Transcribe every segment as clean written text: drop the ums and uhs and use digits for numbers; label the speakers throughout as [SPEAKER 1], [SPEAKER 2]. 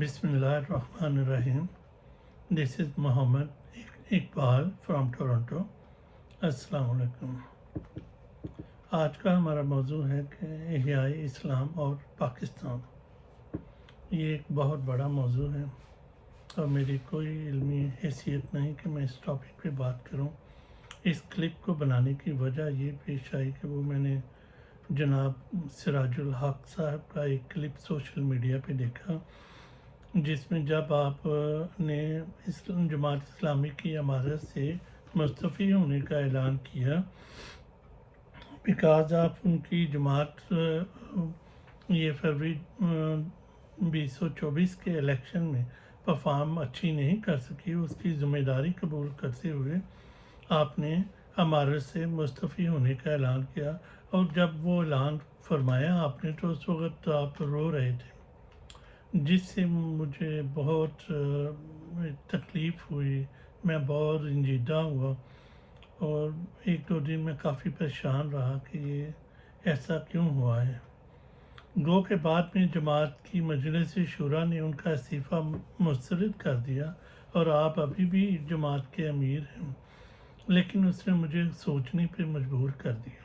[SPEAKER 1] بسم اللہ الرحمن الرحیم. دس از محمد اقبال فرام ٹورنٹو. السلام علیکم. آج کا ہمارا موضوع ہے کہ احیاء اسلام اور پاکستان. یہ ایک بہت بڑا موضوع ہے اور میری کوئی علمی حیثیت نہیں کہ میں اس ٹاپک پہ بات کروں. اس کلپ کو بنانے کی وجہ یہ پیش آئی کہ وہ میں نے جناب سراج الحق صاحب کا ایک کلپ سوشل میڈیا پہ دیکھا، جس میں جب آپ نے جماعت اسلامی کی امارت سے مستعفی ہونے کا اعلان کیا بیکاز آپ ان کی جماعت یہ فروری 2024 کے الیکشن میں پرفارم اچھی نہیں کر سکی، اس کی ذمہ داری قبول کرتے ہوئے آپ نے امارت سے مستعفی ہونے کا اعلان کیا. اور جب وہ اعلان فرمایا آپ نے تو اس وقت آپ رو رہے تھے، جس سے مجھے بہت تکلیف ہوئی. میں بہت رنجیدہ ہوا اور ایک دو دن میں کافی پریشان رہا کہ یہ ایسا کیوں ہوا ہے. گو کے بعد میں جماعت کی مجلس شورا نے ان کا استعفیٰ مسترد کر دیا اور آپ ابھی بھی جماعت کے امیر ہیں، لیکن اس نے مجھے سوچنے پہ مجبور کر دیا.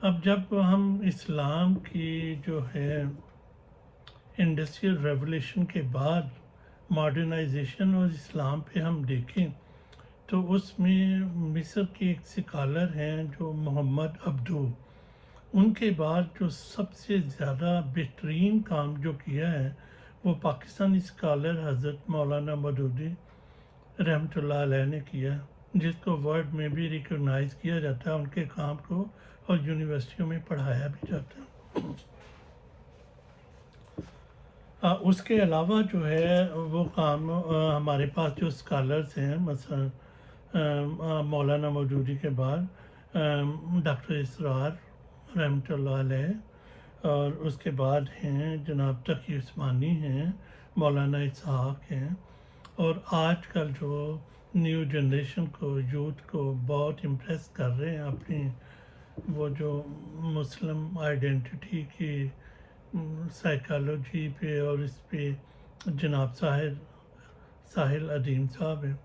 [SPEAKER 1] اب جب ہم اسلام کی جو ہے انڈسٹریل ریولوشن کے بعد ماڈرنائزیشن اور اسلام پہ ہم دیکھیں تو اس میں مصر کے ایک سکالر ہیں جو محمد عبدو، ان کے بعد جو سب سے زیادہ بہترین کام جو کیا ہے وہ پاکستانی سکالر حضرت مولانا مودودی رحمۃ اللہ علیہ نے کیا، جس کو ورلڈ میں بھی ریکگنائز کیا جاتا ہے. ان کے کام کو اور یونیورسٹیوں میں پڑھایا بھی جاتا ہے. اس کے علاوہ جو ہے وہ کام ہمارے پاس جو اسکالرس ہیں، مثلا مولانا مودودی کے بعد ڈاکٹر اسرار رحمۃ اللہ علیہ، اور اس کے بعد ہیں جناب تقی عثمانی ہیں، مولانا اسحاق ہیں، اور آج کل جو نیو جنریشن کو یوتھ کو بہت امپریس کر رہے ہیں اپنی وہ جو مسلم آئیڈینٹی کی سائیکالوجی پہ اور اس پہ جناب ساحل عدیم صاحب ہیں.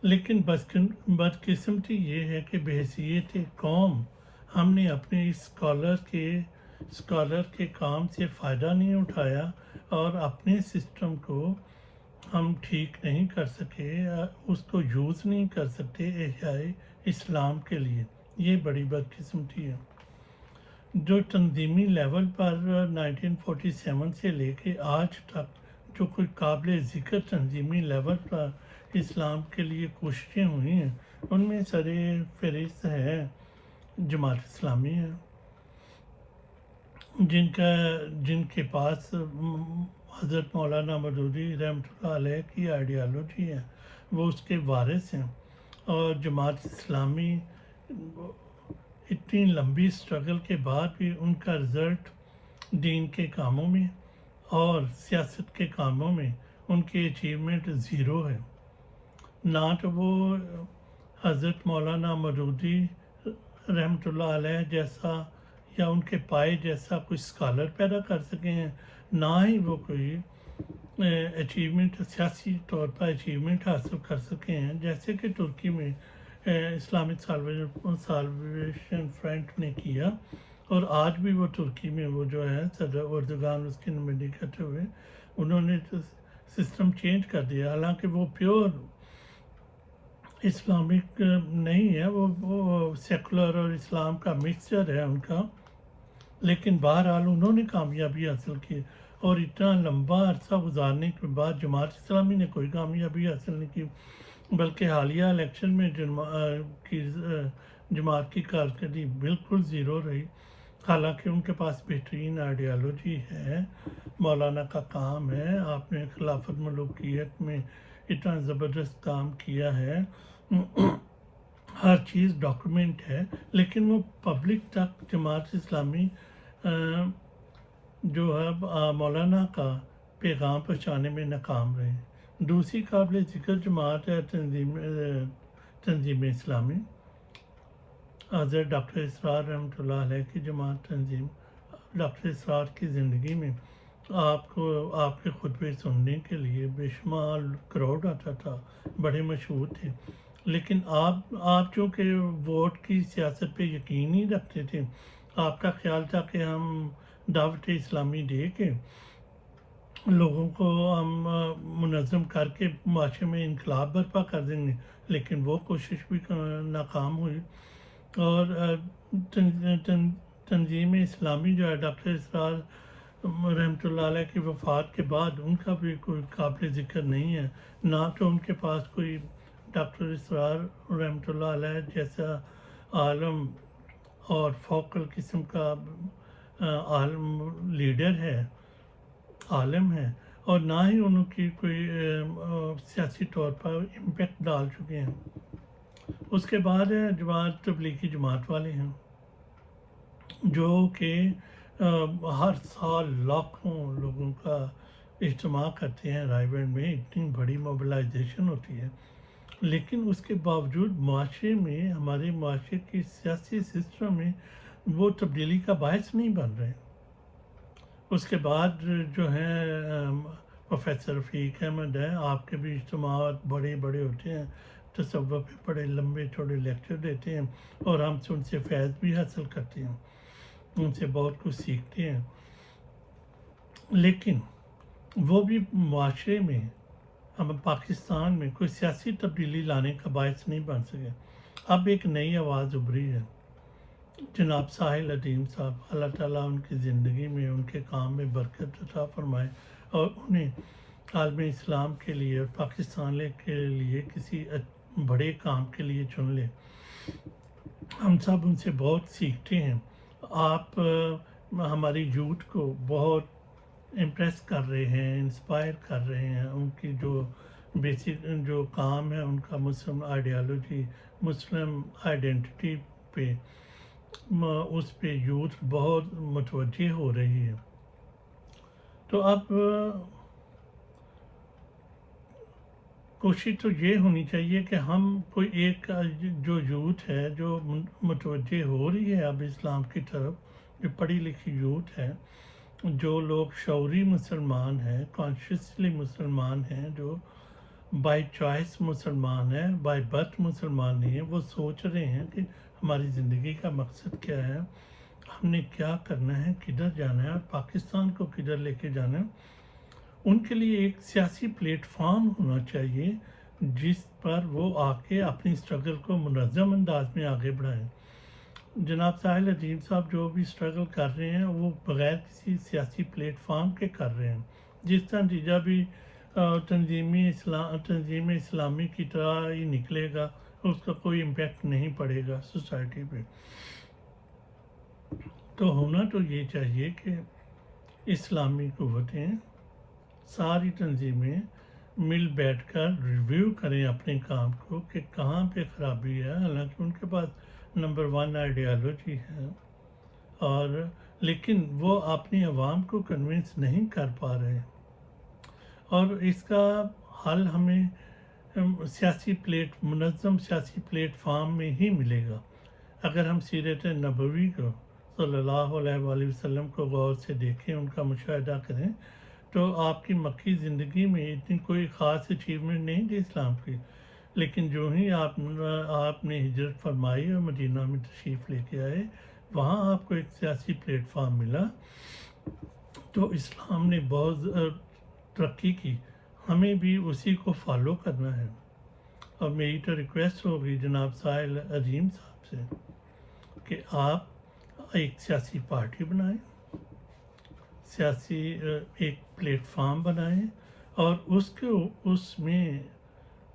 [SPEAKER 1] لیکن بدقسمتی یہ ہے کہ بحیثیت قوم ہم نے اپنے اس اسکالر کے کام سے فائدہ نہیں اٹھایا اور اپنے سسٹم کو ہم ٹھیک نہیں کر سکے، اس کو یوز نہیں کر سکتے احیاء اسلام کے لیے. یہ بڑی بدقسمتی ہے. جو تنظیمی لیول پر 1947 سے لے کے آج تک جو کوئی قابل ذکر تنظیمی لیول پر اسلام کے لیے کوششیں ہوئی ہیں، ان میں سر فہرست ہے جماعت اسلامی ہے، جن کے پاس حضرت مولانا مودودی رحمۃ اللہ علیہ کی آئیڈیالوجی ہے، وہ اس کے وارث ہیں. اور جماعت اسلامی اتنی لمبی سٹرگل کے بعد بھی ان کا رزلٹ دین کے کاموں میں اور سیاست کے کاموں میں ان کی اچیومنٹ زیرو ہے. نہ تو وہ حضرت مولانا مودودی رحمۃ اللہ علیہ جیسا یا ان کے پائے جیسا کوئی اسکالر پیدا کر سکے ہیں، نہ ہی وہ کوئی اچیومنٹ سیاسی طور پر اچیومنٹ حاصل کر سکے ہیں، جیسے کہ ترکی میں اسلامک سالویشن فرنٹ نے کیا. اور آج بھی وہ ترکی میں وہ جو ہے صدر اردگان اس کی نمائندگی کرتے ہوئے انہوں نے سسٹم چینج کر دیا. حالانکہ وہ پیور اسلامک نہیں ہے، وہ سیکولر اور اسلام کا مکسچر ہے ان کا، لیکن بہرحال انہوں نے کامیابی حاصل کی. اور اتنا لمبا عرصہ گزارنے کے بعد جماعت اسلامی نے کوئی کامیابی حاصل نہیں کی، بلکہ حالیہ الیکشن میں جماعت کی کارکردگی بالکل زیرو رہی. حالانکہ ان کے پاس بہترین آئیڈیالوجی ہے، مولانا کا کام ہے، آپ نے خلافت ملوکیت میں اتنا زبردست کام کیا ہے، ہر چیز ڈاکومنٹ ہے، لیکن وہ پبلک تک جماعت اسلامی جو ہے مولانا کا پیغام پہنچانے میں ناکام رہے. دوسری قابل ذکر جماعت ہے تنظیم اسلامی، حضرت ڈاکٹر اسرار رحمۃ اللہ علیہ کی جماعت تنظیم ڈاکٹر اسرار کی زندگی میں آپ کو آپ کے خطبے سننے کے لیے بے شمار کراؤڈ آتا تھا، بڑے مشہور تھے، لیکن آپ چونکہ ووٹ کی سیاست پہ یقین نہیں رکھتے تھے، آپ کا خیال تھا کہ ہم دعوت اسلامی دے کے لوگوں کو ہم منظم کر کے معاشرے میں انقلاب برپا کر دیں گے، لیکن وہ کوشش بھی ناکام ہوئی۔ اور تنظیم اسلامی جو ہے ڈاکٹر اسرار رحمۃ اللہ علیہ کی وفات کے بعد ان کا بھی کوئی قابل ذکر نہیں ہے، نہ تو ان کے پاس کوئی ڈاکٹر اسرار رحمۃ اللہ علیہ جیسا عالم اور فوکل قسم کا عالم لیڈر ہے، عالم ہے، اور نہ ہی ان کی کوئی سیاسی طور پر امپیکٹ ڈال چکے ہیں۔ اس کے بعد ہے جماعت تبلیغی جماعت والے ہیں، جو کہ ہر سال لاکھوں لوگوں کا اجتماع کرتے ہیں رائے گڑھ میں، اتنی بڑی موبلائزیشن ہوتی ہے، لیکن اس کے باوجود معاشرے میں، ہمارے معاشرے کی سیاسی سسٹم میں وہ تبدیلی کا باعث نہیں بن رہے۔ اس کے بعد جو ہیں پروفیسر رفیق احمد ہیں، آپ کے بھی اجتماعات بڑے بڑے ہوتے ہیں، تصوف پہ بڑے لمبے چوڑے لیکچر دیتے ہیں، اور ہم سے ان سے فیض بھی حاصل کرتے ہیں، ان سے بہت کچھ سیکھتے ہیں، لیکن وہ بھی معاشرے میں، ہم پاکستان میں کوئی سیاسی تبدیلی لانے کا باعث نہیں بن سکے۔ اب ایک نئی آواز ابھری ہے، جناب ساحل عظیم صاحب، اللہ تعالیٰ ان کی زندگی میں، ان کے کام میں برکت عطا فرمائے، اور انہیں عالم اسلام کے لیے اور پاکستان کے لیے کسی بڑے کام کے لیے چن لے۔ ہم سب ان سے بہت سیکھتے ہیں۔ آپ ہماری یوتھ کو بہت امپریس کر رہے ہیں، انسپائر کر رہے ہیں، ان کی جو بیسک جو کام ہے ان کا مسلم آئیڈیالوجی، مسلم آئیڈینٹی پہ، اس پہ یوتھ بہت متوجہ ہو رہی ہے۔ تو اب کوشش تو یہ ہونی چاہیے کہ ہم کوئی ایک جو یوتھ ہے جو متوجہ ہو رہی ہے اب اسلام کی طرف، جو پڑھی لکھی یوتھ ہے، جو لوگ شعوری مسلمان ہیں، کانشیسلی مسلمان ہیں، جو بائی چوائس مسلمان ہیں، بائی برتھ مسلمان نہیں ہیں، وہ سوچ رہے ہیں کہ ہماری زندگی کا مقصد کیا ہے، ہم نے کیا کرنا ہے، کدھر جانا ہے، اور پاکستان کو کدھر لے کے جانا ہے۔ ان کے لیے ایک سیاسی پلیٹ فارم ہونا چاہیے جس پر وہ آ کے اپنی اسٹرگل کو منظم انداز میں آگے بڑھائیں۔ جناب ساحل عظیم صاحب جو بھی اسٹرگل کر رہے ہیں وہ بغیر کسی سیاسی پلیٹ فارم کے کر رہے ہیں، جس کا نتیجہ بھی تنظیم اسلامی کی طرح ہی نکلے گا، اس کا کوئی امپیکٹ نہیں پڑے گا سوسائٹی پہ۔ تو ہونا تو یہ چاہیے کہ اسلامی قوتیں، ساری تنظیمیں مل بیٹھ کر ریویو کریں اپنے کام کو کہ کہاں پہ خرابی ہے، حالانکہ ان کے پاس نمبر 1 آئیڈیالوجی ہے، اور لیکن وہ اپنی عوام کو کنونس نہیں کر پا رہے، اور اس کا حل ہمیں منظم سیاسی پلیٹ فارم میں ہی ملے گا۔ اگر ہم سیرت نبوی کو صلی اللہ علیہ وآلہ وسلم کو غور سے دیکھیں، ان کا مشاہدہ کریں، تو آپ کی مکی زندگی میں اتنی کوئی خاص اچیومنٹ نہیں تھی اسلام کی، لیکن جو ہی آپ نے ہجرت فرمائی اور مدینہ میں تشریف لے کے آئے، وہاں آپ کو ایک سیاسی پلیٹ فارم ملا، تو اسلام نے بہت ترقی کی، ہمیں بھی اسی کو فالو کرنا ہے۔ اور میری تو ریکویسٹ ہوگی جناب ساحل عظیم صاحب سے کہ آپ ایک سیاسی پارٹی بنائیں، سیاسی ایک پلیٹ فارم بنائیں، اور اس میں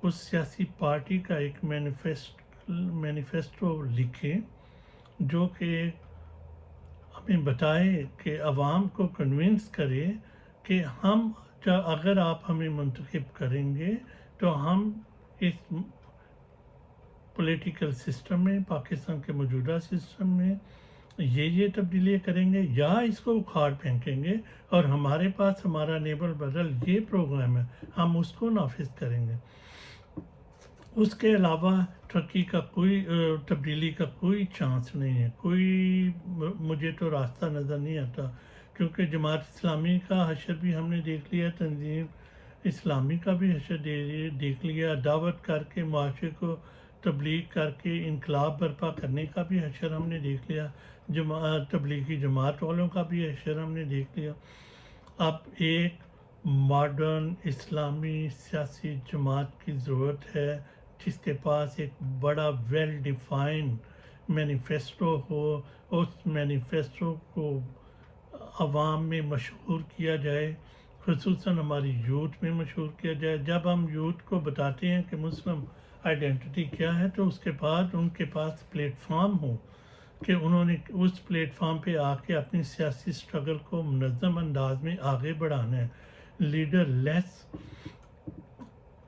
[SPEAKER 1] اس سیاسی پارٹی کا ایک مینیفیسٹو لکھیں، جو کہ ہمیں بتائے کہ عوام کو کنونس کرے کہ اگر آپ ہمیں منتخب کریں گے تو ہم اس پولیٹیکل سسٹم میں، پاکستان کے موجودہ سسٹم میں یہ تبدیلیاں کریں گے، یا اس کو اکھاڑ پھینکیں گے، اور ہمارے پاس ہمارا نیبل بدل یہ پروگرام ہے، ہم اس کو نافذ کریں گے۔ اس کے علاوہ ترقی کا کوئی تبدیلی کا کوئی چانس نہیں ہے، کوئی مجھے تو راستہ نظر نہیں آتا، کیونکہ جماعت اسلامی کا حشر بھی ہم نے دیکھ لیا، تنظیم اسلامی کا بھی حشر دیکھ لیا، دعوت کر کے معاشرے کو تبلیغ کر کے انقلاب برپا کرنے کا بھی حشر ہم نے دیکھ لیا، تبلیغی جماعت والوں کا بھی حشر ہم نے دیکھ لیا۔ اب ایک ماڈرن اسلامی سیاسی جماعت کی ضرورت ہے جس کے پاس ایک بڑا ویل ڈیفائنڈ مینیفیسٹو ہو، اس مینیفیسٹو کو عوام میں مشہور کیا جائے، خصوصاً ہماری یوتھ میں مشہور کیا جائے۔ جب ہم یوتھ کو بتاتے ہیں کہ مسلم آئیڈینٹی کیا ہے، تو اس کے بعد ان کے پاس پلیٹ فارم ہو کہ انہوں نے اس پلیٹ فارم پہ آ کے اپنی سیاسی سٹرگل کو منظم انداز میں آگے بڑھانا ہے۔ لیڈر لیس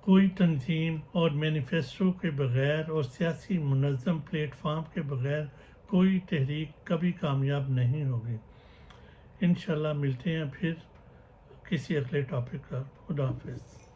[SPEAKER 1] کوئی تنظیم اور مینیفیسٹو کے بغیر اور سیاسی منظم پلیٹ فارم کے بغیر کوئی تحریک کبھی کامیاب نہیں ہوگی۔ انشاءاللہ ملتے ہیں پھر کسی اگلے ٹاپک کا۔ خدا حافظ۔